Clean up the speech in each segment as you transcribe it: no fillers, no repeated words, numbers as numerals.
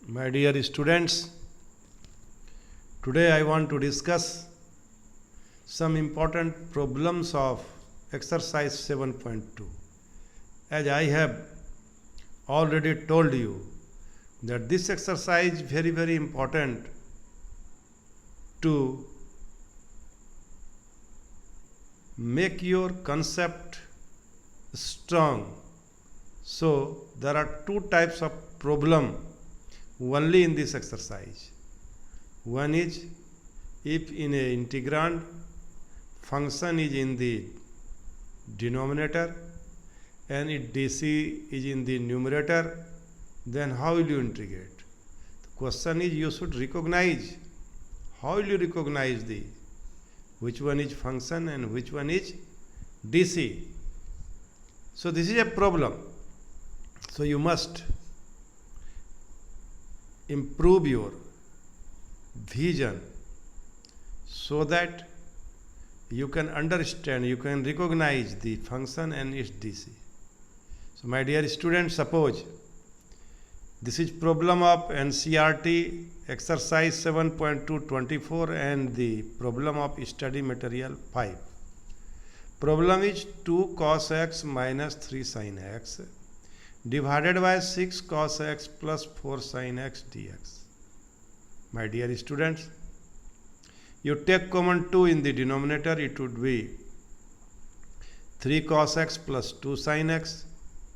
My dear students, today I want to discuss some important problems of exercise 7.2. As I have already told you that this exercise is very important to make your concept strong. So there are two types of problem only in this exercise. One is if in a integrand function is in the denominator and if dc is in the numerator, then how will you integrate? The question is you should recognize. How will you recognize the which one is function and which one is dc? So this is a problem. So you must improve your vision so that you can understand, you can recognize the function and its dc. So my dear students, suppose this is problem of NCERT exercise 7.224 and the problem of study material 5. Problem is 2 cos x minus 3 sin x divided by 6 cos x plus 4 sin x dx. My dear students, you take common 2 in the denominator, it would be 3 cos x plus 2 sin x,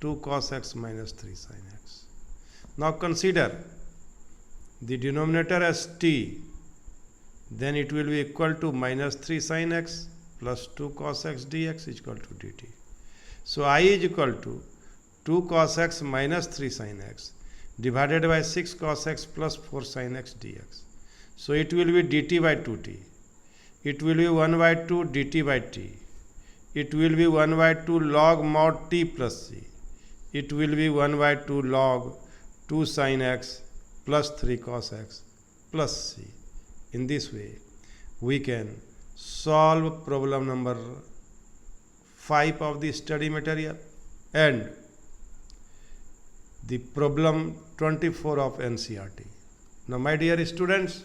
2 cos x minus 3 sin x. Now consider the denominator as t, then it will be equal to minus 3 sin x plus 2 cos x dx is equal to dt. So I is equal to 2 cos x minus 3 sin x divided by 6 cos x plus 4 sin x dx. So it will be dt by 2t. It will be 1 by 2 dt by t. It will be 1 by 2 log mod t plus c. It will be 1 by 2 log 2 sin x plus 3 cos x plus c. In this way, we can solve problem number 5 of the study material and the problem 24 of NCERT. Now my dear students,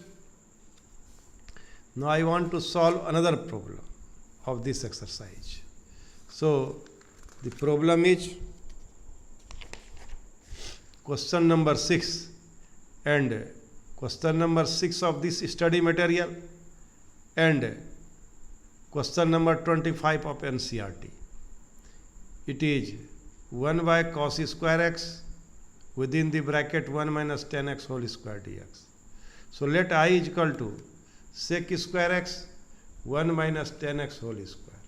now I want to solve another problem of this exercise. So the problem is question number 6 and question number 6 of this study material and question number 25 of NCERT. It is 1 by cos square x within the bracket 1 minus 10x whole square dx. So let I is equal to sec square x 1 minus 10x whole square.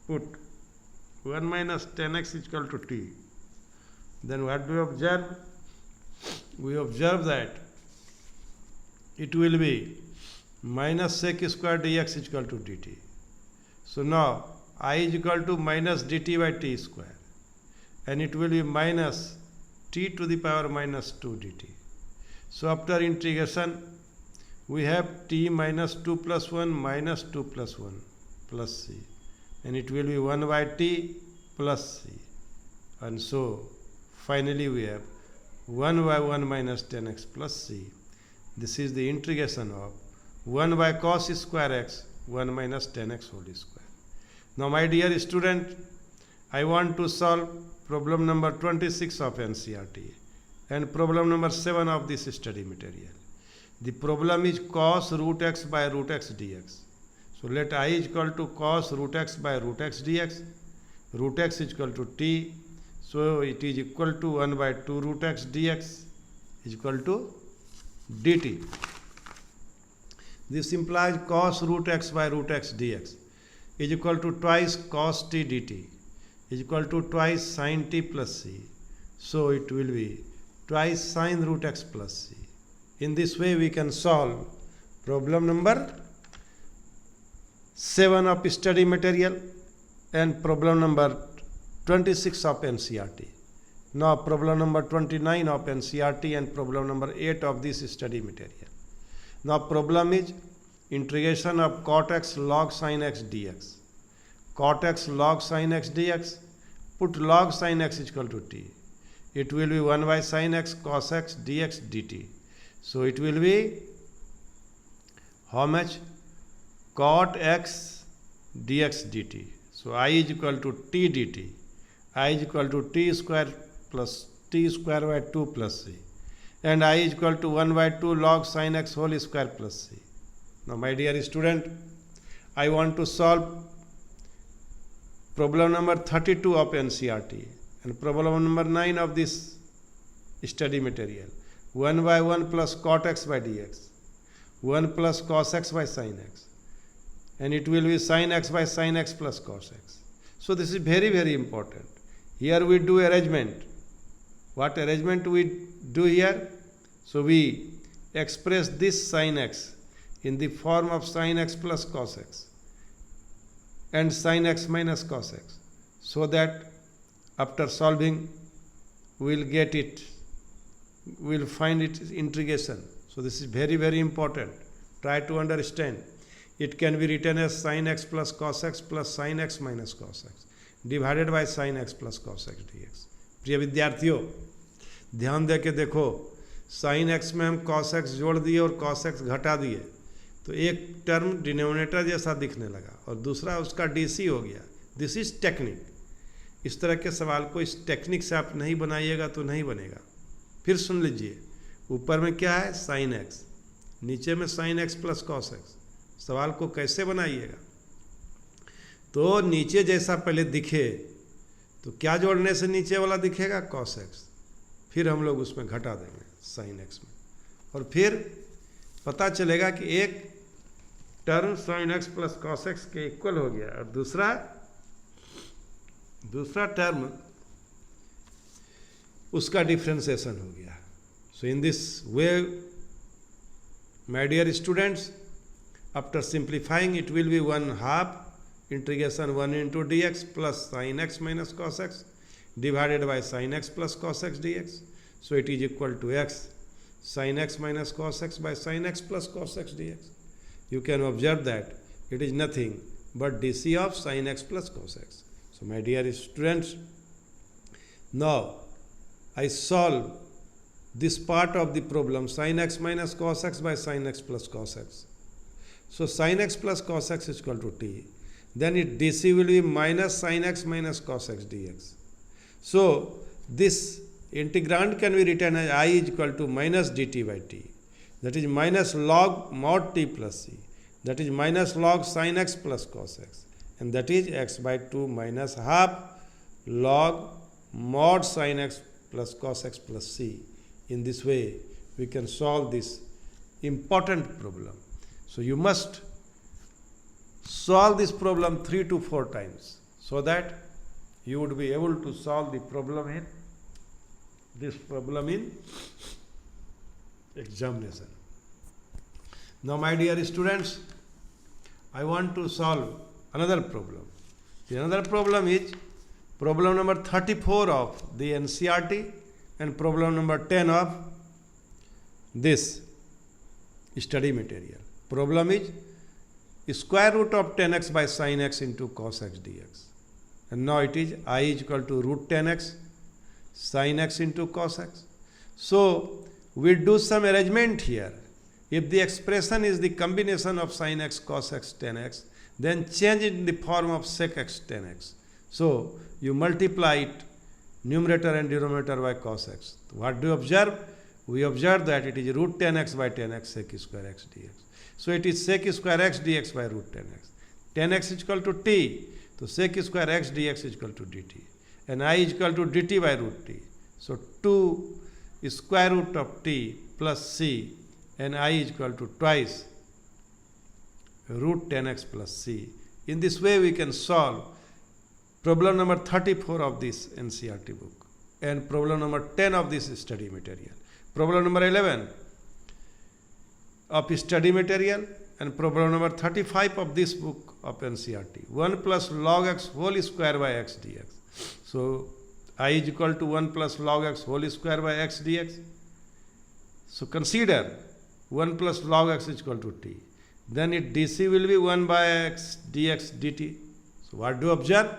Put 1 minus 10x is equal to t. Then what do we observe? We observe that it will be minus sec square dx is equal to dt. So now I is equal to minus dt by t square and it will be minus t to the power minus 2 dt. So after integration we have t minus 2 plus 1 minus 2 plus 1 plus c and it will be 1 by t plus c, and so finally we have 1 by 1 minus 10x plus c. This is the integration of 1 by cos square x 1 minus 10x whole square. Now my dear student, I want to solve problem number 26 of NCERT and problem number 7 of this study material. The problem is cos root x by root x dx. So let I is equal to cos root x by root x dx. Root x is equal to t. So it is equal to 1 by 2 root x dx is equal to dt. This implies cos root x by root x dx is equal to twice cos t dt is equal to twice sin t plus c. So it will be twice sin root x plus c. In this way we can solve problem number 7 of study material and problem number 26 of NCERT. Now problem number 29 of NCERT and problem number 8 of this study material. Now problem is integration of cot x log sin x dx. Cot x log sin x dx, put log sin x is equal to t. It will be 1 by sin x cos x dx dt. So it will be how much? Cot x dx dt. So I is equal to t dt. I is equal to t square plus t square by 2 plus c. And I is equal to 1 by 2 log sin x whole square plus c. Now my dear student, I want to solve problem number 32 of NCERT and problem number 9 of this study material. 1 by 1 plus cot x by dx. 1 plus cos x by sin x. And it will be sin x by sin x plus cos x. So this is very, very important. Here we do arrangement. What arrangement we do here? So we express this sin x in the form of sin x plus cos x and sin x minus cos x, so that after solving we will get it, we will find its integration. So this is very, very important. Try to understand. It can be written as sin x plus cos x plus sin x minus cos x divided by sin x plus cos x dx. प्रिय विद्यार्थियों, ध्यान दे के देखो, sin x में हम cos x जोड़ दिए और cos x घटा दिए, तो एक टर्म डिनोमिनेटर जैसा दिखने लगा और दूसरा उसका DC हो गया. This is technique. इस तरह के सवाल को इस टेक्निक से आप नहीं बनाइएगा तो नहीं बनेगा. फिर सुन लीजिए, ऊपर में क्या है? sin x, नीचे में sin x plus cos x. सवाल को कैसे बनाइएगा? तो नीचे जैसा पहले दिखे तो क्या जोड़ने से नीचे वाला दिखेगा? cos x. फिर हम लोग उसमें घटा देंगे sin x में, और फिर पता चलेगा कि एक term sin x plus cos x के इक्वल हो गया और दूसरा टर्म उसका डिफ्रेंसिएशन हो गया. So in this way, my dear students, after simplifying it will be 1/2 integration 1 into dx plus sin x minus cos x divided by sin x plus cos x dx. So it is equal to x sin x minus cos x by sin x plus cos x dx. You can observe that it is nothing but dc of sin x plus cos x. So my dear students, now I solve this part of the problem, sin x minus cos x by sin x plus cos x. So sin x plus cos x is equal to t. Then it dc will be minus sin x minus cos x dx. So this integrand can be written as I is equal to minus dt by t. That is minus log mod t plus c. That is minus log sin x plus cos x. And that is x by 2 minus half log mod sin x plus cos x plus c. In this way, we can solve this important problem. So you must solve this problem 3 to 4 times so that you would be able to solve this problem in examination. Now my dear students, I want to solve another problem. The another problem is problem number 34 of the NCERT and problem number 10 of this study material. Problem is square root of 10x by sin x into cos x dx. And now it is I is equal to root 10x sin x into cos x. So we do some arrangement here. If the expression is the combination of sin x, cos x, tan x, then change it in the form of sec x, tan x. So you multiply it, numerator and denominator, by cos x. What do you observe? We observe that it is root 10x by 10x sec square x dx. So it is sec square x dx by root 10x. 10x is equal to t. So sec square x dx is equal to dt. And I is equal to dt by root t. So 2 is square root of t plus c, and I is equal to twice root 10x plus c. In this way we can solve problem number 34 of this NCERT book and problem number 10 of this study material. Problem number 11 of study material and problem number 35 of this book of NCERT. 1 plus log x whole square by x dx. So I is equal to 1 plus log x whole square by x dx. So consider 1 plus log x is equal to t. Then it dc will be 1 by x dx dt. So what do you observe?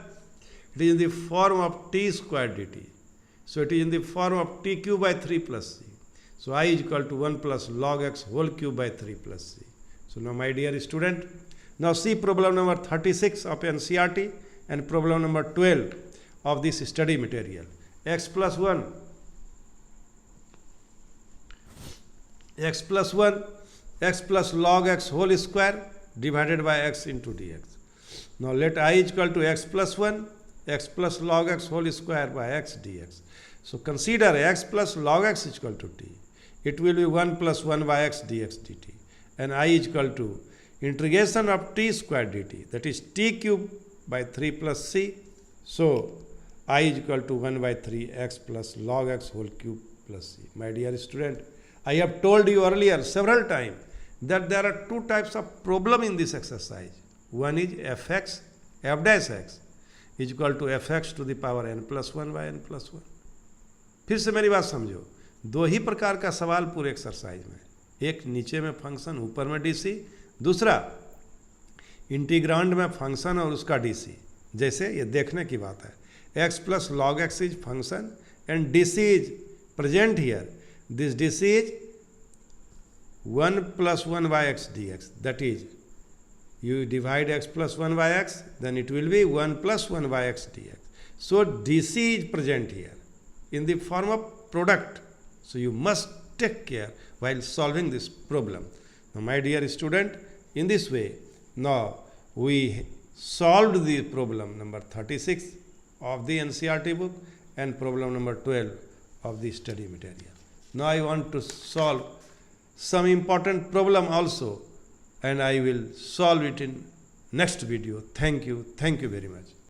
It is in the form of t square dt. So it is in the form of t cube by 3 plus c. So I is equal to 1 plus log x whole cube by 3 plus c. So now my dear student, now see problem number 36 of NCERT and problem number 12 of this study material. X plus 1, x plus 1, x plus log x whole square divided by x into dx. Now let I is equal to x plus 1, x plus log x whole square by x dx. So consider x plus log x is equal to t. It will be 1 plus 1 by x dx dt. And I is equal to integration of t square dt, that is t cube by 3 plus c. So I is equal to 1 by 3 x plus log x whole cube plus c. My dear student, I have told you earlier several times that there are two types of problem in this exercise. One is fx, f dash x is equal to fx to the power n plus 1 by n plus 1. फिर से मेरी बात समझो, दो ही प्रकार का सवाल पूरे एक्सरसाइज में, एक नीचे में फंक्शन ऊपर में डीसी, दूसरा इंटीग्रांड में फंक्शन और उसका डीसी. जैसे ये देखने की बात है, x plus log x is function and DC is present here. This DC is 1 plus 1 by x dx, that is you divide x plus 1 by x, then it will be 1 plus 1 by x dx. So dc is present here in the form of product. So you must take care while solving this problem. Now my dear student, in this way, now we solved the problem number 36 of the NCERT book and problem number 12 of the study material. Now I want to solve some important problem also, and I will solve it in next video. Thank you very much.